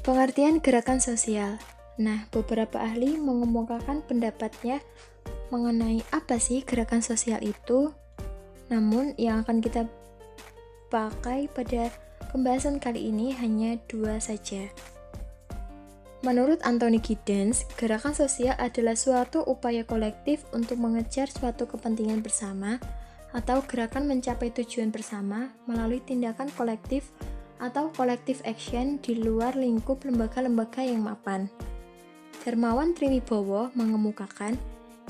Pengertian gerakan sosial. Nah, beberapa ahli mengemukakan pendapatnya mengenai apa sih gerakan sosial itu. Namun, yang akan kita pakai pada pembahasan kali ini hanya dua saja. Menurut Anthony Giddens, gerakan sosial adalah suatu upaya kolektif untuk mengejar suatu kepentingan bersama atau gerakan mencapai tujuan bersama melalui tindakan kolektif atau collective action di luar lingkup lembaga-lembaga yang mapan. Hermawan Triwibowo mengemukakan,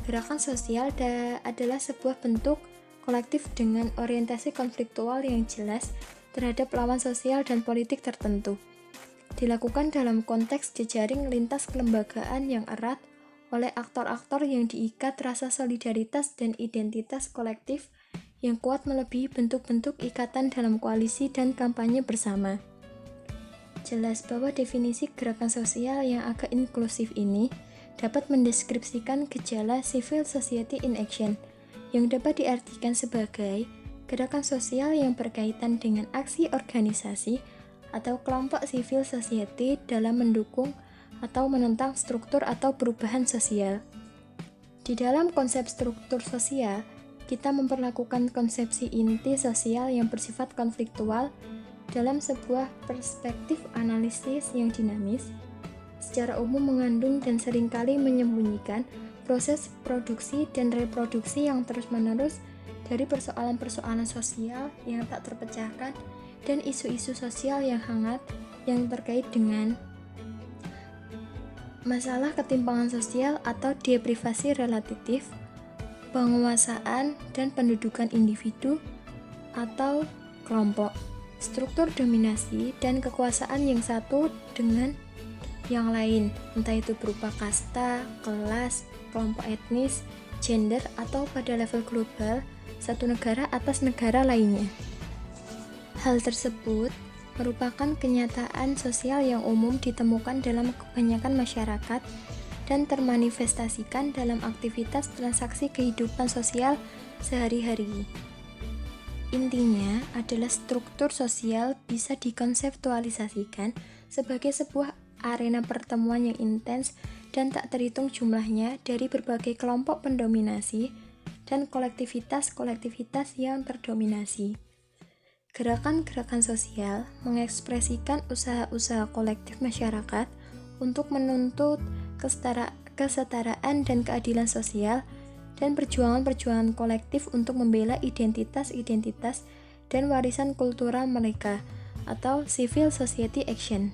gerakan sosial adalah sebuah bentuk kolektif dengan orientasi konfliktual yang jelas terhadap lawan sosial dan politik tertentu. Dilakukan dalam konteks jejaring lintas kelembagaan yang erat oleh aktor-aktor yang diikat rasa solidaritas dan identitas kolektif yang kuat melebihi bentuk-bentuk ikatan dalam koalisi dan kampanye bersama. Jelas bahwa definisi gerakan sosial yang agak inklusif ini dapat mendeskripsikan gejala civil society in action, yang dapat diartikan sebagai gerakan sosial yang berkaitan dengan aksi organisasi atau kelompok civil society dalam mendukung atau menentang struktur atau perubahan sosial. Di dalam konsep struktur sosial, kita memperlakukan konsepsi inti sosial yang bersifat konfliktual dalam sebuah perspektif analisis yang dinamis, secara umum mengandung dan seringkali menyembunyikan proses produksi dan reproduksi yang terus-menerus dari persoalan-persoalan sosial yang tak terpecahkan dan isu-isu sosial yang hangat yang terkait dengan masalah ketimpangan sosial atau deprivasi relatif, penguasaan dan pendudukan individu atau kelompok, struktur dominasi dan kekuasaan yang satu dengan yang lain, entah itu berupa kasta, kelas, kelompok etnis, gender, atau pada level global, satu negara atas negara lainnya. Hal tersebut merupakan kenyataan sosial yang umum ditemukan dalam kebanyakan masyarakat dan termanifestasikan dalam aktivitas transaksi kehidupan sosial sehari-hari. Intinya adalah struktur sosial bisa dikonseptualisasikan sebagai sebuah arena pertemuan yang intens dan tak terhitung jumlahnya dari berbagai kelompok pendominasi dan kolektivitas-kolektivitas yang terdominasi. Gerakan-gerakan sosial mengekspresikan usaha-usaha kolektif masyarakat untuk menuntut kesetaraan dan keadilan sosial dan perjuangan-perjuangan kolektif untuk membela identitas-identitas dan warisan kultural mereka atau civil society action.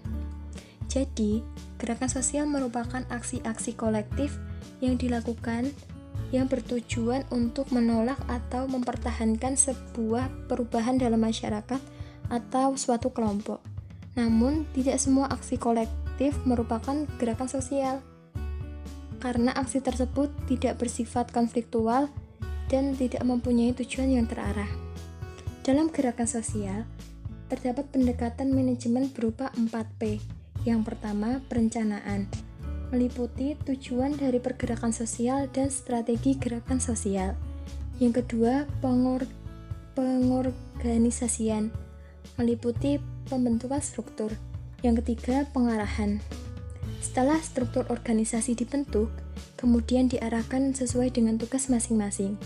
Jadi, gerakan sosial merupakan aksi-aksi kolektif yang dilakukan yang bertujuan untuk menolak atau mempertahankan sebuah perubahan dalam masyarakat atau suatu kelompok. Namun, tidak semua aksi kolektif merupakan gerakan sosial, karena aksi tersebut tidak bersifat konfliktual dan tidak mempunyai tujuan yang terarah. Dalam gerakan sosial, terdapat pendekatan manajemen berupa 4P. Yang pertama, perencanaan, meliputi tujuan dari pergerakan sosial dan strategi gerakan sosial. Yang kedua, pengorganisasian, meliputi pembentukan struktur. Yang ketiga, pengarahan. Setelah struktur organisasi dibentuk, kemudian diarahkan sesuai dengan tugas masing-masing.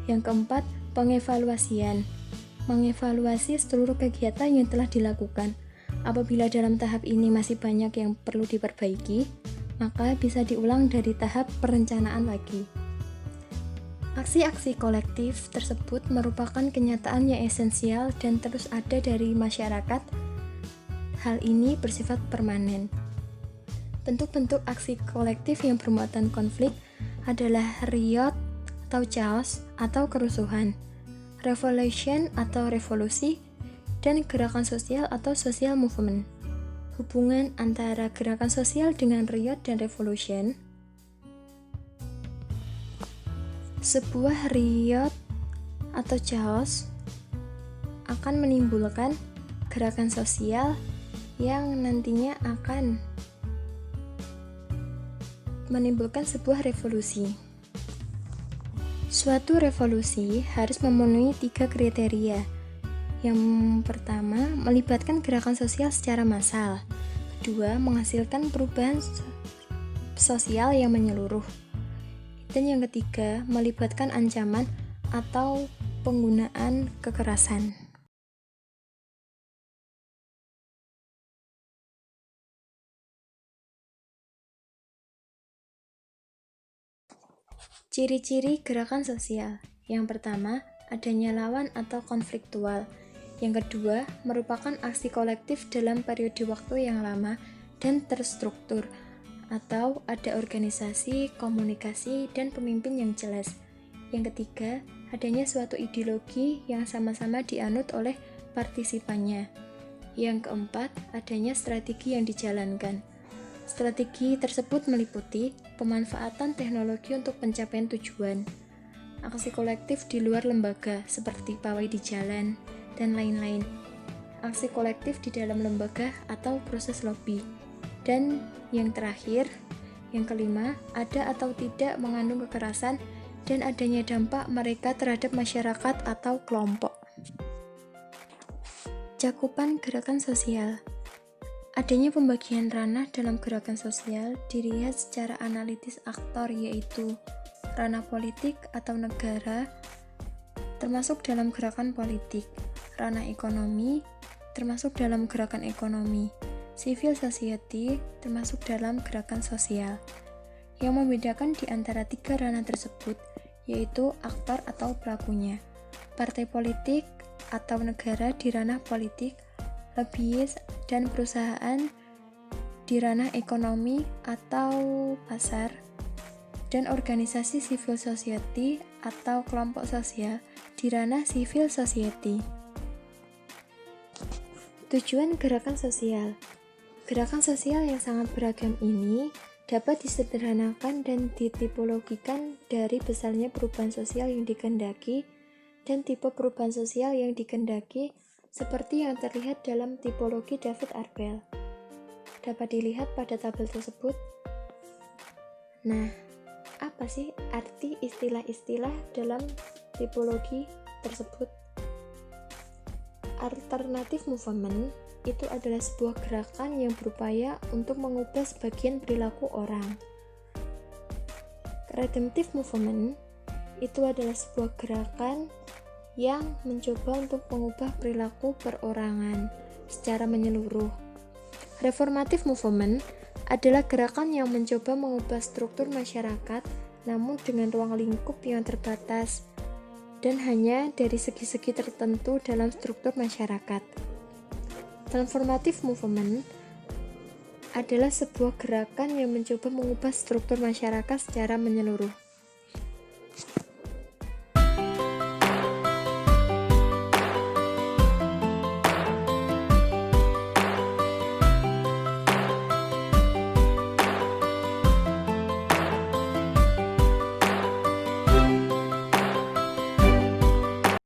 Yang keempat, pengevaluasian, mengevaluasi seluruh kegiatan yang telah dilakukan. Apabila dalam tahap ini masih banyak yang perlu diperbaiki, maka bisa diulang dari tahap perencanaan lagi. Aksi-aksi kolektif tersebut merupakan kenyataan yang esensial dan terus ada dari masyarakat. Hal ini bersifat permanen. Bentuk-bentuk aksi kolektif yang bermuatan konflik adalah riot atau chaos atau kerusuhan, revolution atau revolusi, dan gerakan sosial atau social movement. Hubungan antara gerakan sosial dengan riot dan revolution. Sebuah riot atau chaos akan menimbulkan gerakan sosial yang nantinya akan menimbulkan sebuah revolusi. Suatu revolusi harus memenuhi 3 kriteria. Yang pertama, melibatkan gerakan sosial secara massal. kedua, menghasilkan perubahan sosial yang menyeluruh. Dan yang ketiga, melibatkan ancaman atau penggunaan kekerasan. Ciri-ciri gerakan sosial. Yang pertama, adanya lawan atau konfliktual. Yang kedua, merupakan aksi kolektif dalam periode waktu yang lama dan terstruktur, atau ada organisasi, komunikasi, dan pemimpin yang jelas. Yang ketiga, adanya suatu ideologi yang sama-sama dianut oleh partisipannya. Yang keempat, adanya strategi yang dijalankan. Strategi tersebut meliputi pemanfaatan teknologi untuk pencapaian tujuan, aksi kolektif di luar lembaga seperti pawai di jalan, dan lain-lain, aksi kolektif di dalam lembaga atau proses lobby. Dan yang terakhir, yang kelima, ada atau tidak mengandung kekerasan dan adanya dampak mereka terhadap masyarakat atau kelompok. Cakupan gerakan sosial. Adanya pembagian ranah dalam gerakan sosial dilihat secara analitis aktor, yaitu ranah politik atau negara termasuk dalam gerakan politik, ranah ekonomi termasuk dalam gerakan ekonomi, civil society termasuk dalam gerakan sosial. Yang membedakan di antara tiga ranah tersebut yaitu aktor atau pelakunya, partai politik atau negara di ranah politik, lobbyis dan perusahaan di ranah ekonomi atau pasar, dan organisasi civil society atau kelompok sosial di ranah civil society. Tujuan gerakan sosial. Gerakan sosial yang sangat beragam ini dapat disederhanakan dan ditipologikan dari besarnya perubahan sosial yang dikehendaki dan tipe perubahan sosial yang dikehendaki seperti yang terlihat dalam tipologi David Arbel. Dapat dilihat pada tabel tersebut. Nah, apa sih arti istilah-istilah dalam tipologi tersebut? Alternative movement itu adalah sebuah gerakan yang berupaya untuk mengubah sebagian perilaku orang. Redemptive movement itu adalah sebuah gerakan yang mencoba untuk mengubah perilaku perorangan secara menyeluruh. Reformative movement adalah gerakan yang mencoba mengubah struktur masyarakat namun dengan ruang lingkup yang terbatas dan hanya dari segi-segi tertentu dalam struktur masyarakat. Transformative movement adalah sebuah gerakan yang mencoba mengubah struktur masyarakat secara menyeluruh.